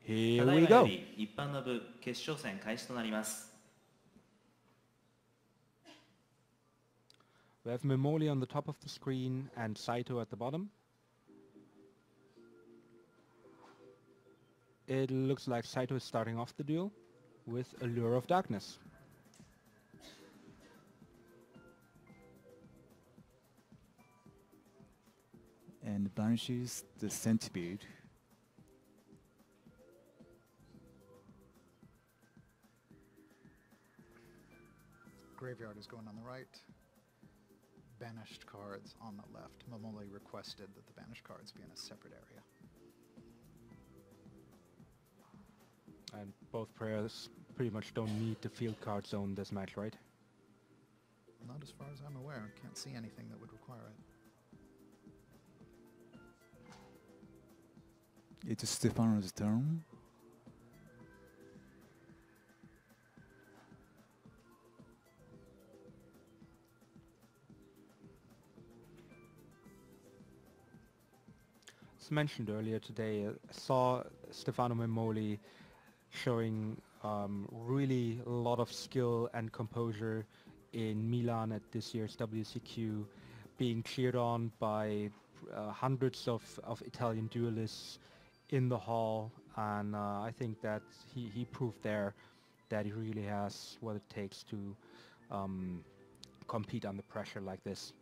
Here we go. 一般の部決勝戦開始となります。 We have Memoli on the top of the screen and Saito at the bottom. It looks like Saito is starting off the duel with Allure of Darkness. And banishes the centipede. Graveyard is going on the right. Banished cards on the left. Momoli requested that the banished cards be in a separate area. And both players pretty much don't need the field card zone this match, right? Not as far as I'm aware. Can't see anything that would require it. It's Stefano's turn. As mentioned earlier today, I saw Stefano Memoli showing really a lot of skill and composure in Milan at this year's WCQ, being cheered on by hundreds of Italian duelists in the hall, and I think that he proved there that he really has what it takes to compete under pressure like this.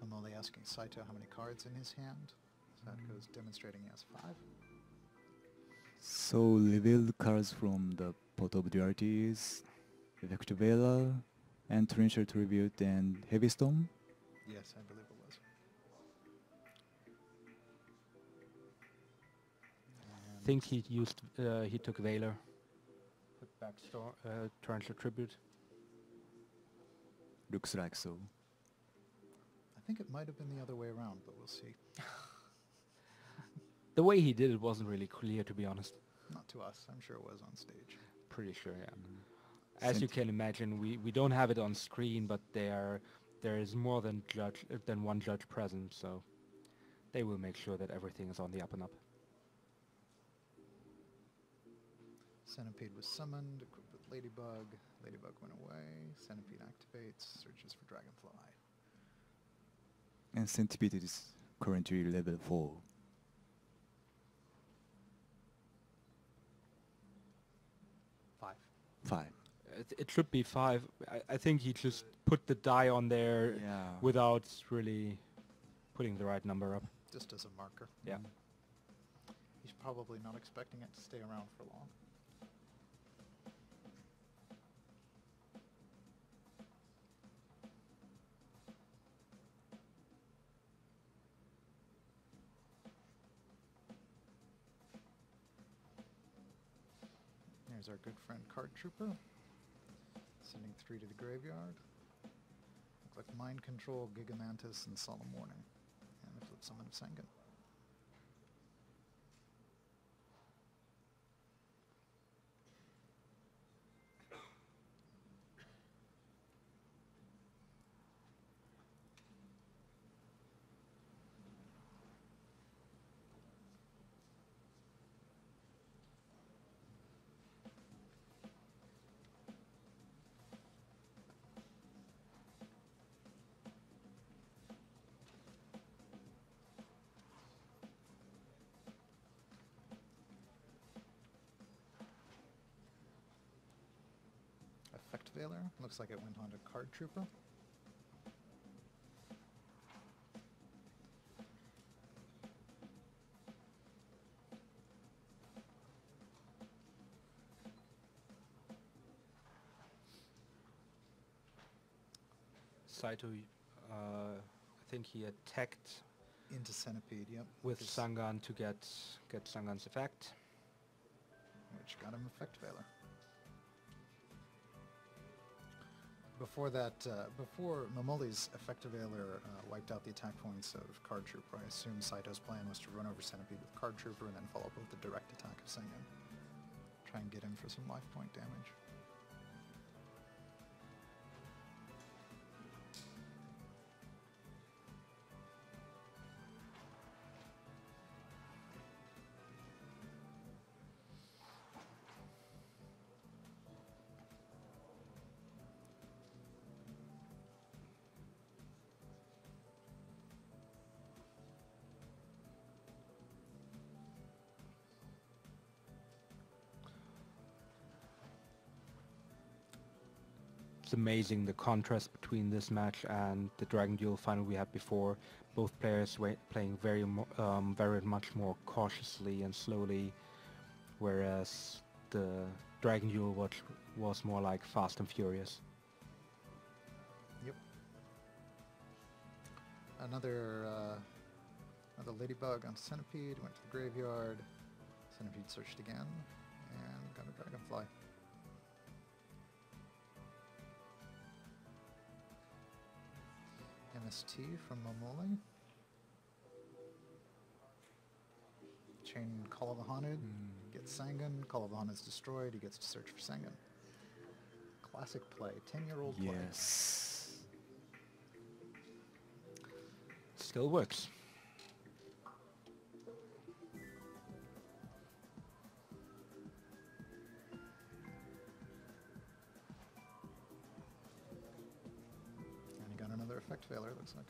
Momoli asking Saito how many cards in his hand. That goes demonstrating he has 5. So revealed cards from the pot of dualities, Effective Velar, and Torrential Tribute and Heavy Storm. Yes, I believe it was. I think he took Valor. Put back Torrential Tribute. Looks like so. I think it might have been the other way around, but we'll see. The way he did it wasn't really clear, to be honest. Not to us. I'm sure it was on stage. Pretty sure, yeah. As you can imagine, we don't have it on screen, but there is more than one judge present, so they will make sure that everything is on the up and up. Centipede was summoned, equipped with Ladybug. Ladybug went away. Centipede activates, searches for Dragonfly. And Centipede is currently level 4. 5. It should be 5. I think he just put the die on there without really putting the right number up. Just as a marker. Yeah. He's probably not expecting it to stay around for long. There's our good friend Card Trooper. Sending 3 to the graveyard. Looks like Mind Control, Gigamantis, and Solemn Warning. And the flip summon of Sengen. Effect Veiler. Looks like it went on to Card Trooper. Saito, I think he attacked into Centipede, yep. With Sangan to get Sangan's effect. Which got him Effect Veiler. Before that, before Momoli's Effective Veiler wiped out the attack points of Card Trooper, I assume Saito's plan was to run over Centipede with Card Trooper and then follow up with the direct attack of Sengen. Try and get him for some life point damage. It's amazing the contrast between this match and the Dragon Duel final we had before. Both players playing very much more cautiously and slowly, whereas the Dragon Duel was more like fast and furious. Yep. Another ladybug on Centipede, went to the graveyard. Centipede searched again, and got a dragonfly. MST from Momoli. Chain Call of the Haunted, gets Sangan. Call of the Haunted is destroyed, he gets to search for Sangan. Classic play, 10-year-old play. Yes. Still works. And he got another Effect Veiler, it looks like.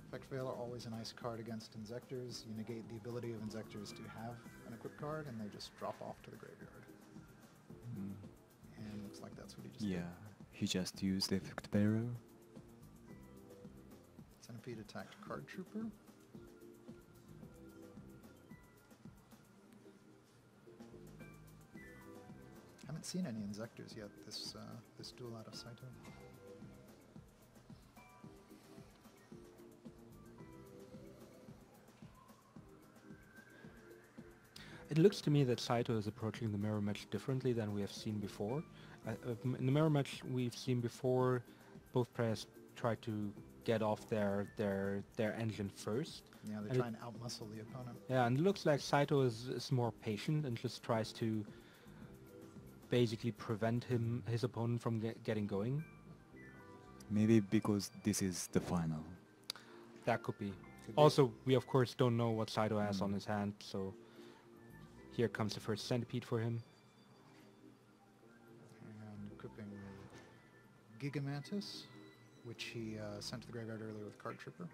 Effect Veiler, always a nice card against Inzektors. You negate the ability of Inzektors to have an equipped card, and they just drop off to the graveyard. And looks like that's what he just did. Yeah, he just used Effect Bearer. Centipede attacked Card Trooper. Haven't seen any Inzektors yet this duel out of Saito. It looks to me that Saito is approaching the mirror match differently than we have seen before. In the mirror match we've seen before, both players try to get off their engine first. Yeah, they And try and outmuscle the opponent. Yeah, and it looks like Saito is more patient and just tries to basically prevent his opponent from getting going. Maybe because this is the final. That could be. Could be. Also, we of course don't know what Saito has on his hand, so here comes the first Centipede for him. And equipping Gigamantis, which he sent to the graveyard earlier with Card Trooper.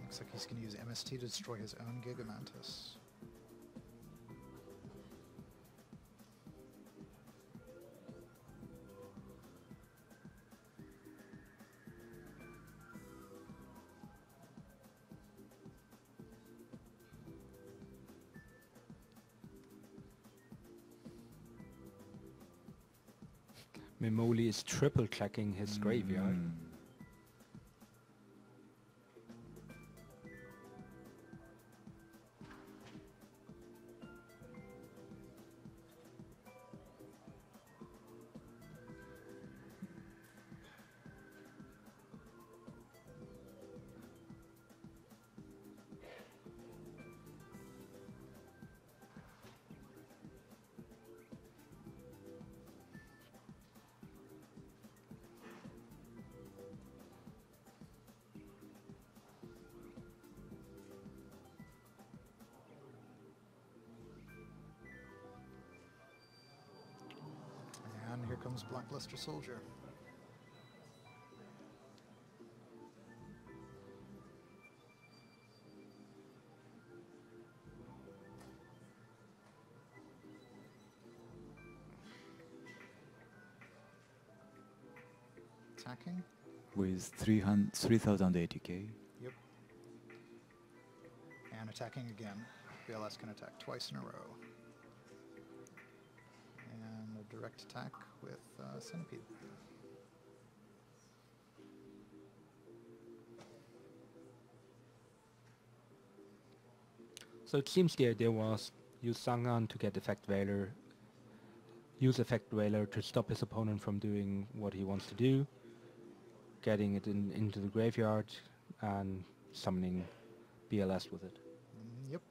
Looks like he's going to use MST to destroy his own Gigamantis. Memoli is triple checking his graveyard. And here comes Blackluster Soldier. Attacking. With 3080k. Yep. And attacking again. BLS can attack twice in a row. And a direct attack with Centipede. So it seems the idea was use Sangan to get Effect Veiler, use Effect Veiler to stop his opponent from doing what he wants to do, getting it into the graveyard and summoning BLS with it. Yep.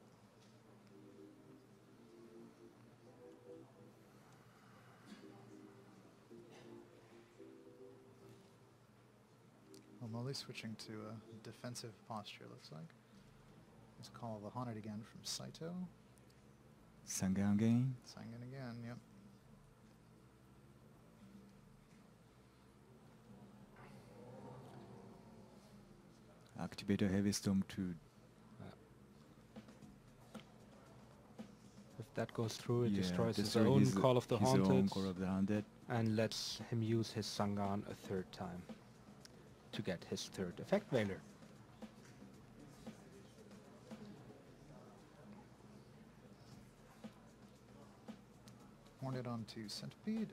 Momoli switching to a defensive posture, looks like. Let's call the Haunted again from Saito. Sangan again. Sangan again, yep. Activate a heavy storm to If that goes through, it yeah, destroys his destroy own Call of the his own Haunted Call of the Haunted. and lets him use his Sangan a third time to get his third effect veiler. Hornet onto Centipede.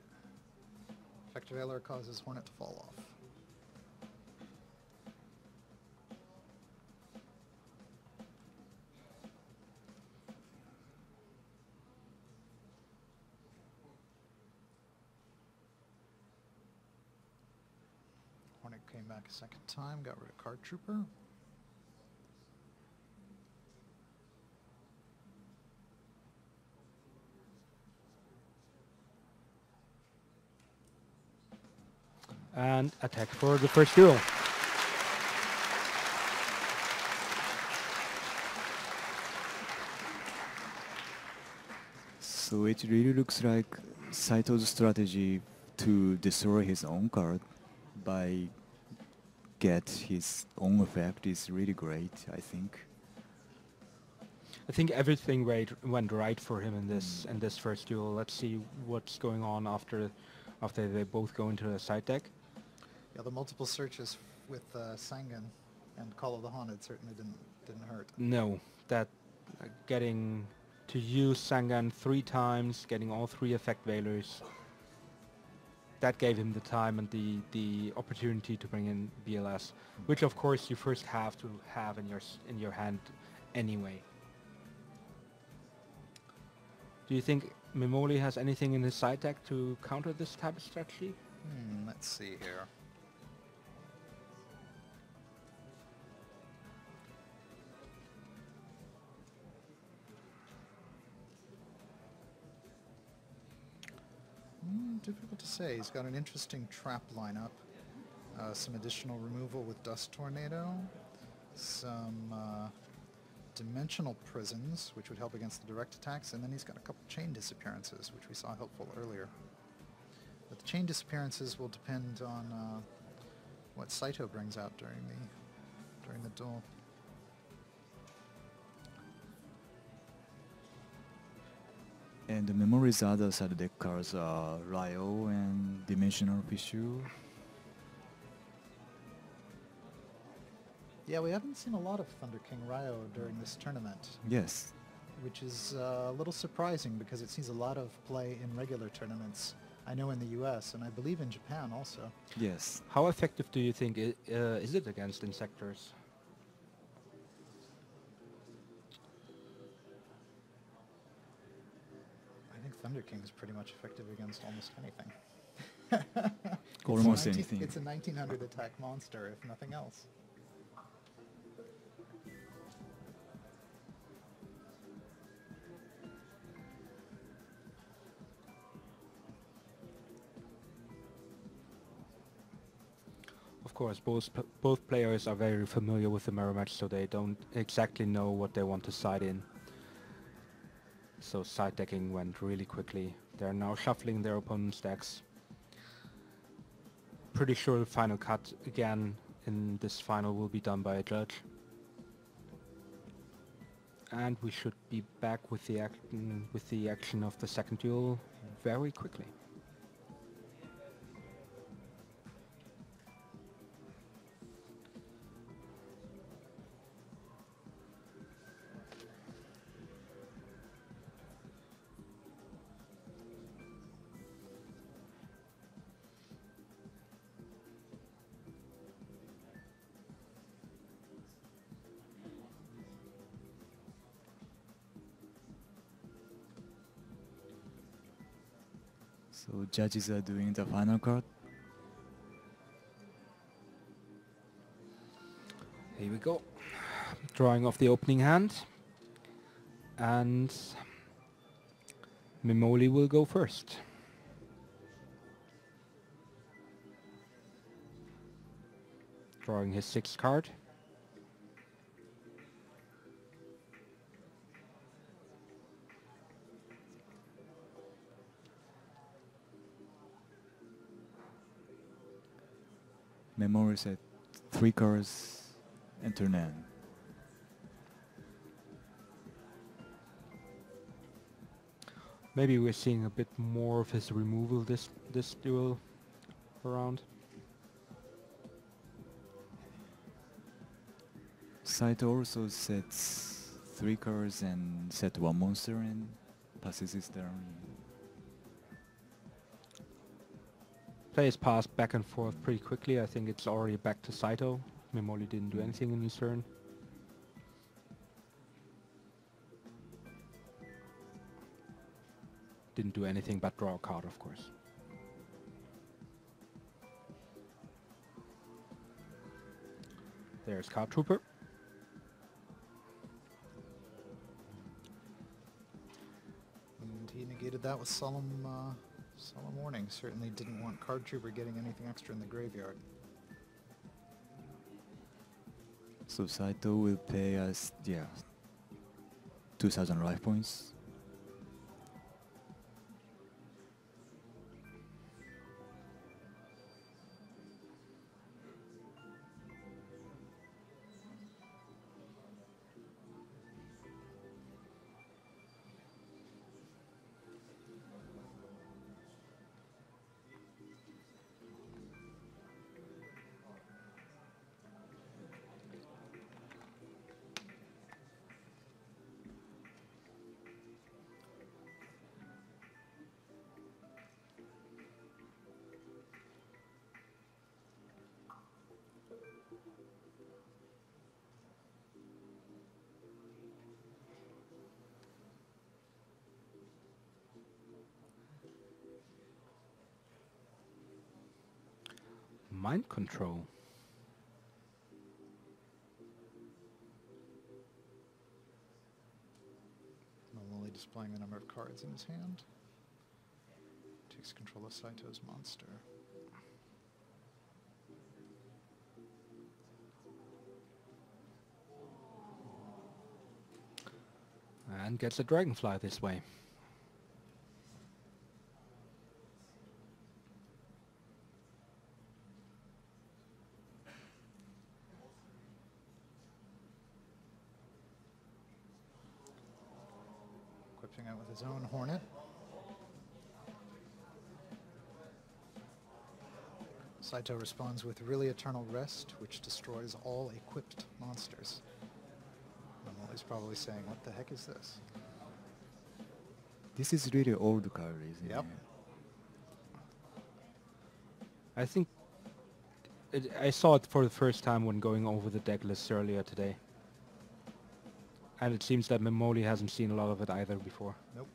Effective Veiler causes Hornet to fall off. Hornet came back a second time, got rid of Card Trooper. And attack for the first duel. So it really looks like Saito's strategy to destroy his own card by get his own effect is really great, I think. I think everything went right for him in this first duel. Let's see what's going on after they both go into the side deck. Yeah, the multiple searches with Sangan and Call of the Haunted certainly didn't hurt. No, that getting to use Sangan 3 times, getting all 3 effect veilers, that gave him the time and the opportunity to bring in BLS, which of course you first have to have in your hand anyway. Do you think Mimoli has anything in his side deck to counter this type of strategy? Let's see here. Difficult to say. He's got an interesting trap lineup. Some additional removal with Dust Tornado. Some dimensional prisons, which would help against the direct attacks. And then he's got a couple chain disappearances, which we saw helpful earlier. But the chain disappearances will depend on what Saito brings out during the duel. And the memories other side deck cards are Ryo and Dimensional Fissure. Yeah, we haven't seen a lot of Thunder King Ryo during this tournament, Yes. which is a little surprising because it sees a lot of play in regular tournaments. I know in the US and I believe in Japan also. Yes. How effective do you think is it against Inzektors? I think Thunder King is pretty much effective against almost anything. Almost anything. It's a 1900 attack monster, if nothing else. Of course, both players are very familiar with the mirror match, so they don't exactly know what they want to side in. So side decking went really quickly. They're now shuffling their opponent's decks. Pretty sure the final cut again in this final will be done by a judge. And we should be back with the action of the second duel very quickly. So judges are doing the final card. Here we go. Drawing off the opening hand. And Mimoli will go first. Drawing his 6th card. Memory set 3 cards, and turn end. Maybe we're seeing a bit more of his removal this duel around. Saito also sets 3 cards and set 1 monster and passes his turn. Players pass back and forth pretty quickly. I think it's already back to Saito. Memoli didn't do anything in his turn. Didn't do anything but draw a card, of course. There's Card Trooper. And he negated that with Solemn Warning. Certainly didn't want Card Trooper getting anything extra in the graveyard. So Saito will pay us, 2,000 life points. Mind control. Only displaying the number of cards in his hand. Takes control of Saito's monster. And gets a Dragonfly this way. Equipping it with his own Hornet. Saito responds with Really Eternal Rest, which destroys all equipped monsters. He's probably saying, what the heck is this? This is really old card, isn't Yep. it? I think I saw it for the first time when going over the deck lists earlier today. And it seems that Memoli hasn't seen a lot of it either before. Nope.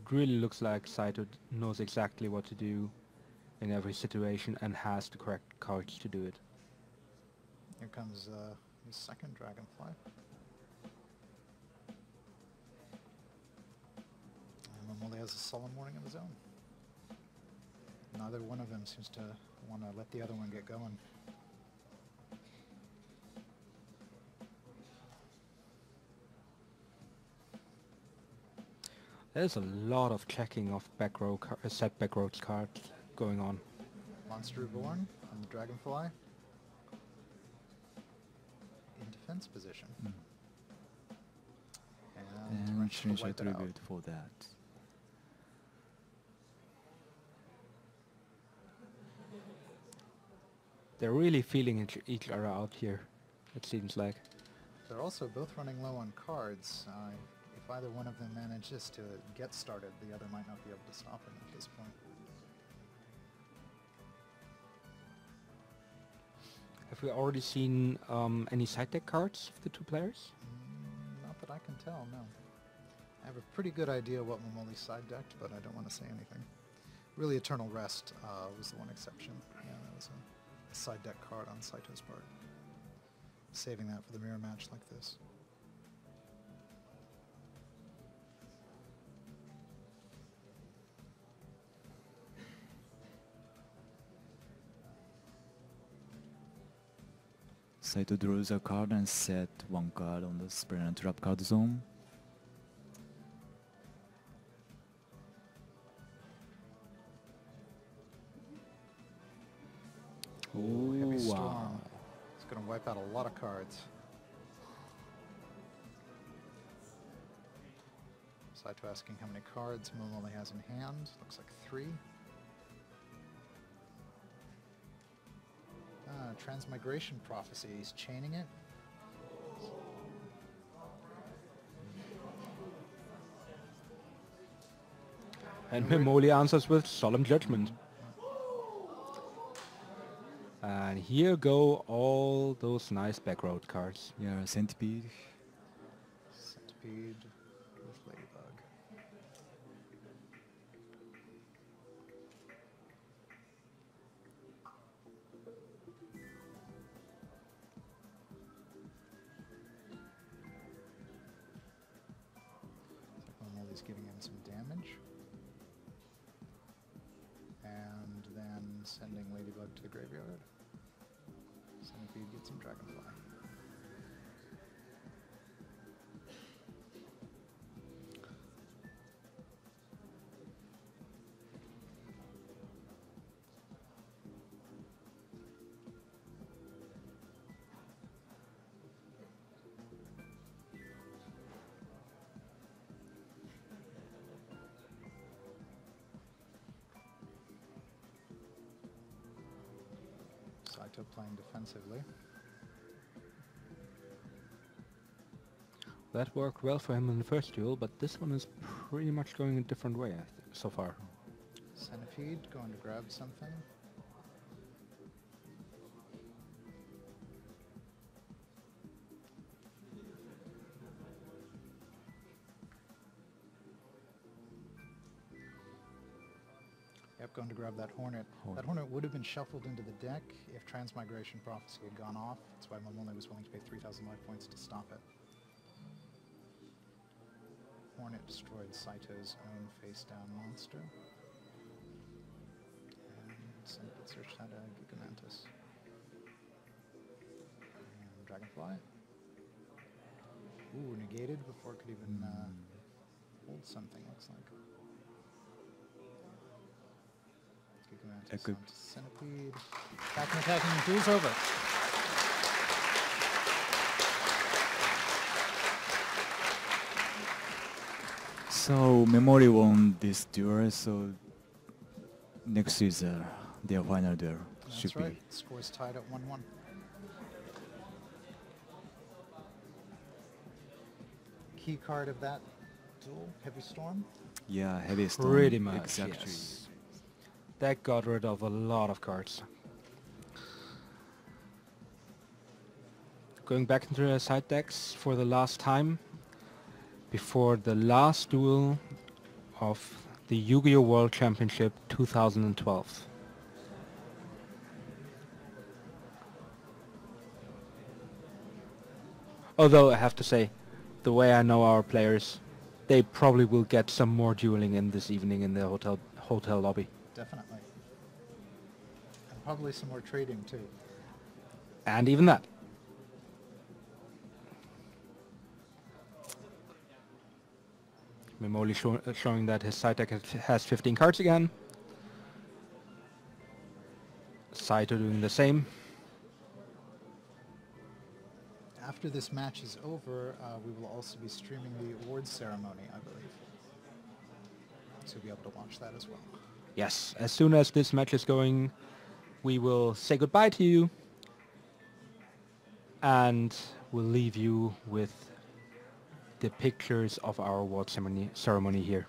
It really looks like Saito knows exactly what to do in every situation and has the correct cards to do it. Here comes his second Dragonfly. And Mamoli has a Solemn Warning of his own. Neither one of them seems to want to let the other one get going. There's a lot of checking of back row set back row cards going on. Monster Reborn on the Dragonfly. In defense position. And And Torrential change wipe it out. attribute for that. They're really feeling each other out here, it seems like. They're also both running low on cards. If either one of them manages to get started, the other might not be able to stop him at this point. Have we already seen any side deck cards of the two players? Not that I can tell, no. I have a pretty good idea what Momoli's side decked, but I don't want to say anything. Really, Eternal Rest was the one exception. Yeah, that was a side deck card on Saito's part. Saving that for the mirror match like this. Saito draws a card and set one card on the spell and trap card zone. Ooh, heavy Ooh, storm. wow. It's going to wipe out a lot of cards. Saito asking how many cards Momoli has in hand. Looks like 3. Transmigration Prophecy. He's chaining it. And Memoli answers with Solemn Judgment. And here go all those nice backroad cards. Yeah, Centipede. Centipede with Ladybug. Momoli's giving him some damage. And then sending Ladybug to the graveyard. Centipede gets some Dragonfly. Saito playing defensively. That worked well for him in the first duel, but this one is pretty much going a different way so far. Centipede going to grab something. Yep, going to grab that Hornet. That Hornet would have been shuffled into the deck if Transmigration Prophecy had gone off. That's why Momoli was willing to pay 3,000 life points to stop it. Hornet destroyed Saito's own face-down monster. And Inzektors had a Gigamantis. And Dragonfly. Ooh, negated before it could even hold something, looks like. Gigamantis good- onto Centipede. Attacking, and duel's over. So Memori won this duel, so next is their final duel. That's right. Score's tied at 1-1. Key card of that duel, Heavy Storm. Yeah, heavy storm. Pretty much, Exactly. yes. That got rid of a lot of cards. Going back into the side decks for the last time, before the last duel of the Yu-Gi-Oh! World Championship 2012. Although I have to say, the way I know our players, they probably will get some more dueling in this evening in the hotel lobby. Definitely. And probably some more trading too. And even that. Memoli showing that his side deck has 15 cards again. Saito doing the same. After this match is over, we will also be streaming the awards ceremony, I believe. So you'll be able to watch that as well. Yes, as soon as this match is going, we will say goodbye to you. And we'll leave you with the pictures of our award ceremony here.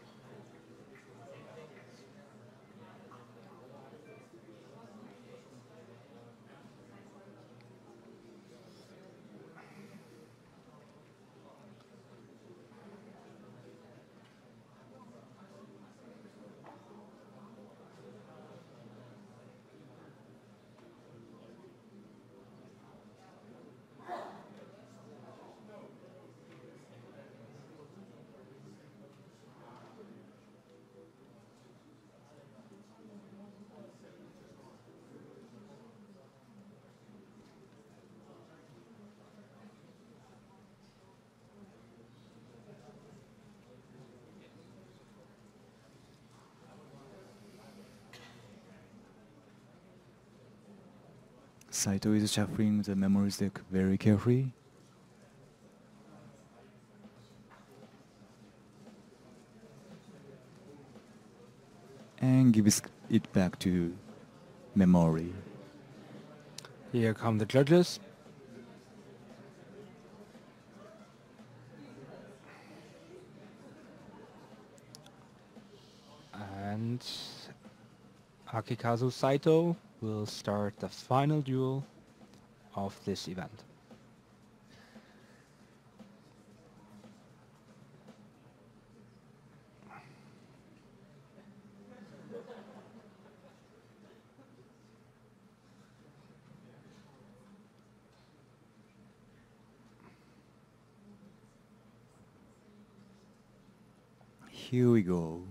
Saito is shuffling the memories deck very carefully. And gives it back to memory. Here come the judges. And Akikazu Saito will start the final duel of this event. Here we go.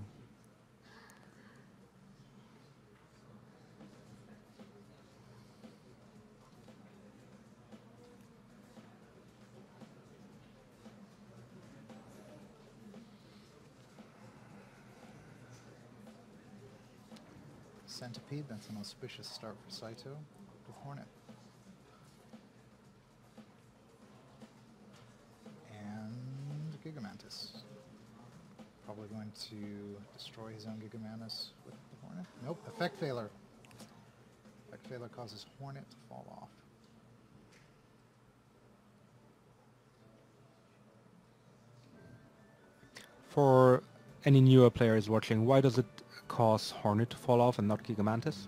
Centipede, that's an auspicious start for Saito with Hornet. And Gigamantis. Probably going to destroy his own Gigamantis with the Hornet. Nope, effect failure. Effect failure causes Hornet to fall off. For any newer players watching, why does it cause Hornet to fall off and not Gigamantis?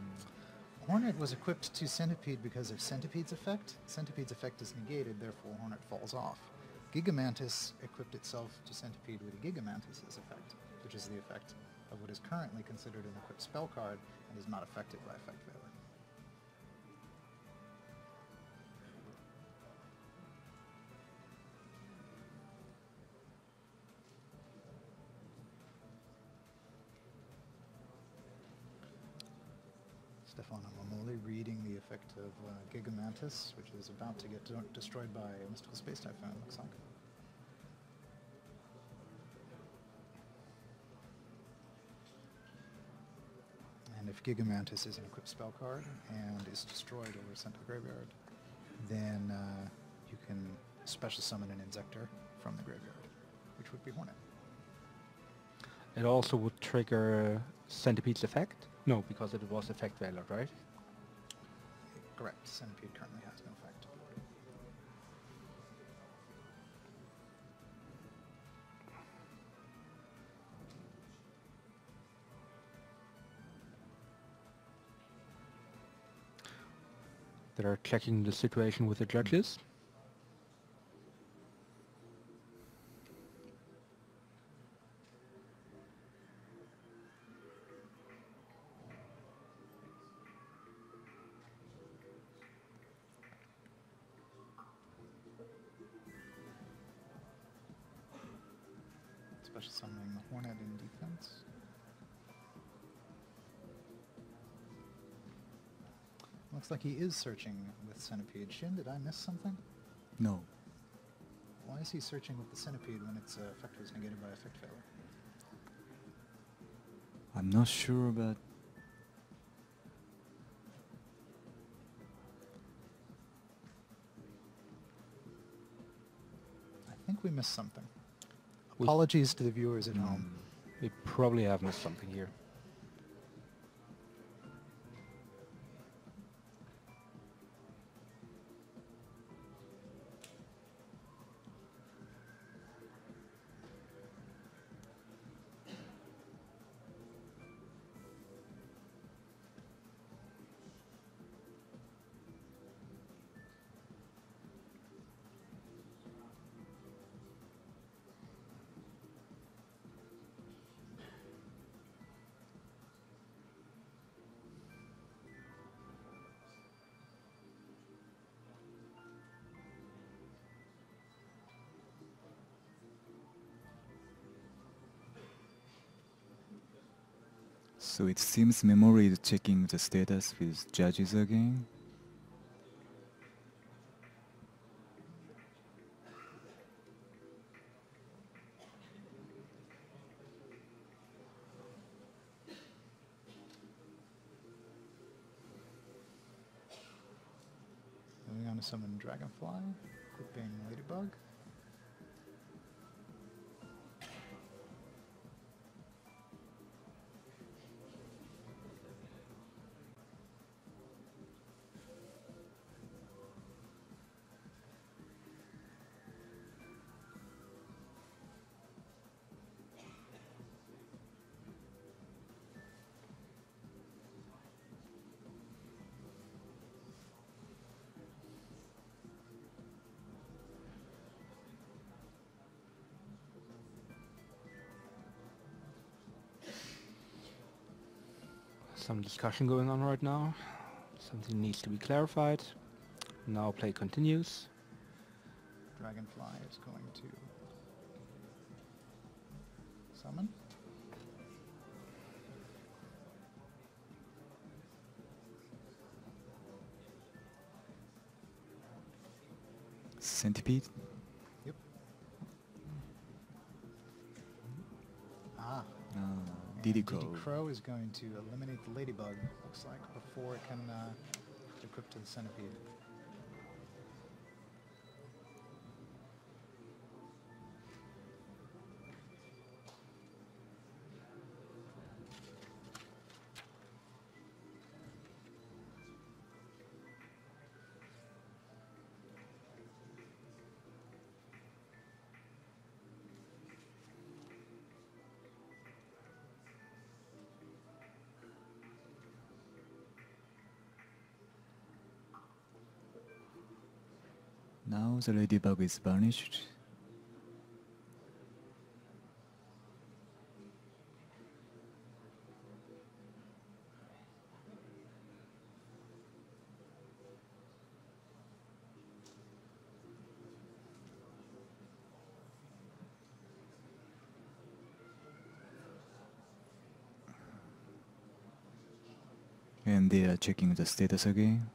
Hornet was equipped to Centipede because of Centipede's effect. Centipede's effect is negated, therefore Hornet falls off. Gigamantis equipped itself to Centipede with Gigamantis' effect, which is the effect of what is currently considered an equipped spell card and is not affected by effect failure. Stefano reading the effect of Gigamantis, which is about to get destroyed by a Mystical Space Typhoon, looks like. And if Gigamantis is an equipped spell card and is destroyed or sent to the graveyard, then you can special summon an Inzektor from the graveyard, which would be Hornet. It also would trigger Centipede's effect? No, because it was effect valid, right? Correct. Centipede currently has no effect. They're checking the situation with the judges. Special summoning the Hornet in defense. Looks like he is searching with Centipede. Shin, did I miss something? No. Why is he searching with the Centipede when its effect was negated by effect failure? I'm not sure, but I think we missed something. Apologies to the viewers at home. We probably have missed something here. so it seems memory is checking the status with judges again. to summon Dragonfly, equipping Ladybug. Some discussion going on right now. Something needs to be clarified. Now play continues. Dragonfly is going to summon. Centipede? Yep. Ah. Diddy And Crow. Diddy Crow is going to eliminate the Ladybug, looks like, before it can equip to the Centipede. Now the ladybug is vanished. And they are checking the status again.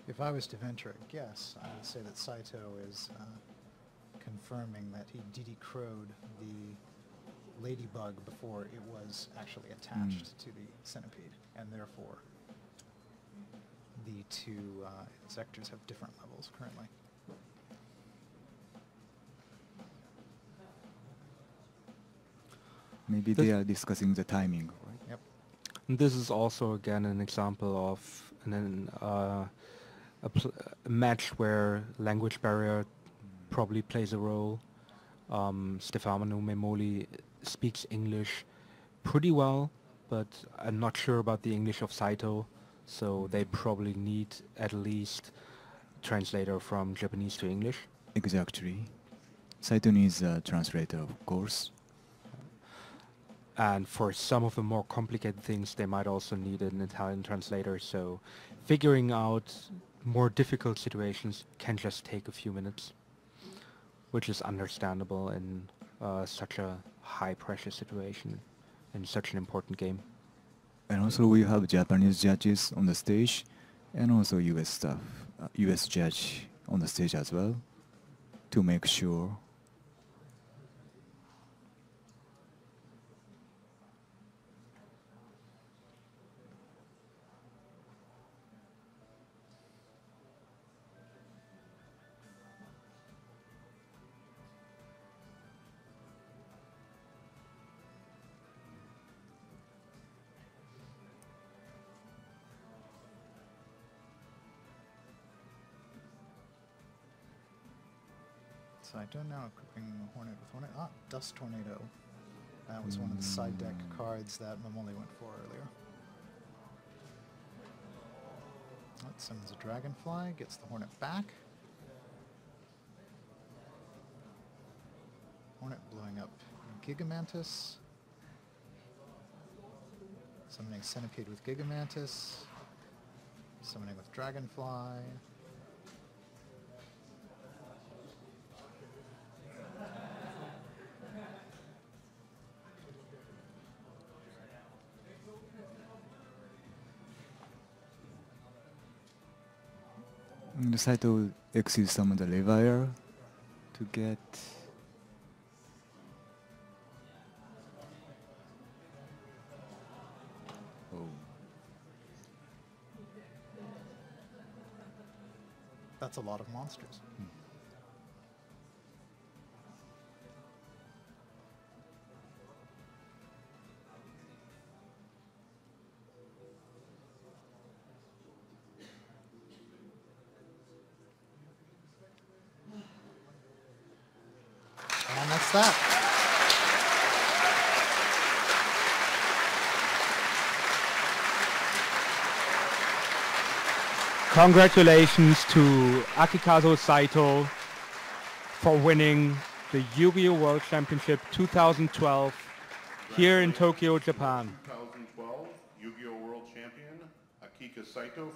If I was to venture a guess, I would say that Saito is confirming that he Diddy Crowed the Ladybug before it was actually attached to the Centipede, and therefore the two Inzektors have different levels currently. Maybe they are discussing the timing, right? Yep. And this is also again an example of a match where language barrier probably plays a role. Stefano Memoli speaks English pretty well, but I'm not sure about the English of Saito, so they probably need at least translator from Japanese to English. Exactly. Saito needs a translator, of course. And for some of the more complicated things, they might also need an Italian translator, so figuring out more difficult situations can just take a few minutes, which is understandable in such a high-pressure situation in such an important game. And also we have Japanese judges on the stage, and also US staff, US judge on the stage as well, to make sure. Saito now equipping Hornet with Hornet. Ah, Dust Tornado. That was one of the side deck cards that Momoli went for earlier. That summons a Dragonfly, gets the Hornet back. Hornet blowing up Gigamantis. Summoning Centipede with Gigamantis. Summoning with Dragonfly. And Saito exceeds some of the lever to get. Oh. That's a lot of monsters. And that's that. Congratulations to Akikazu Saito for winning the Yu-Gi-Oh! World Championship 2012 here in Tokyo, Japan. 2012 Yu-Gi-Oh! World Champion Akika Saito.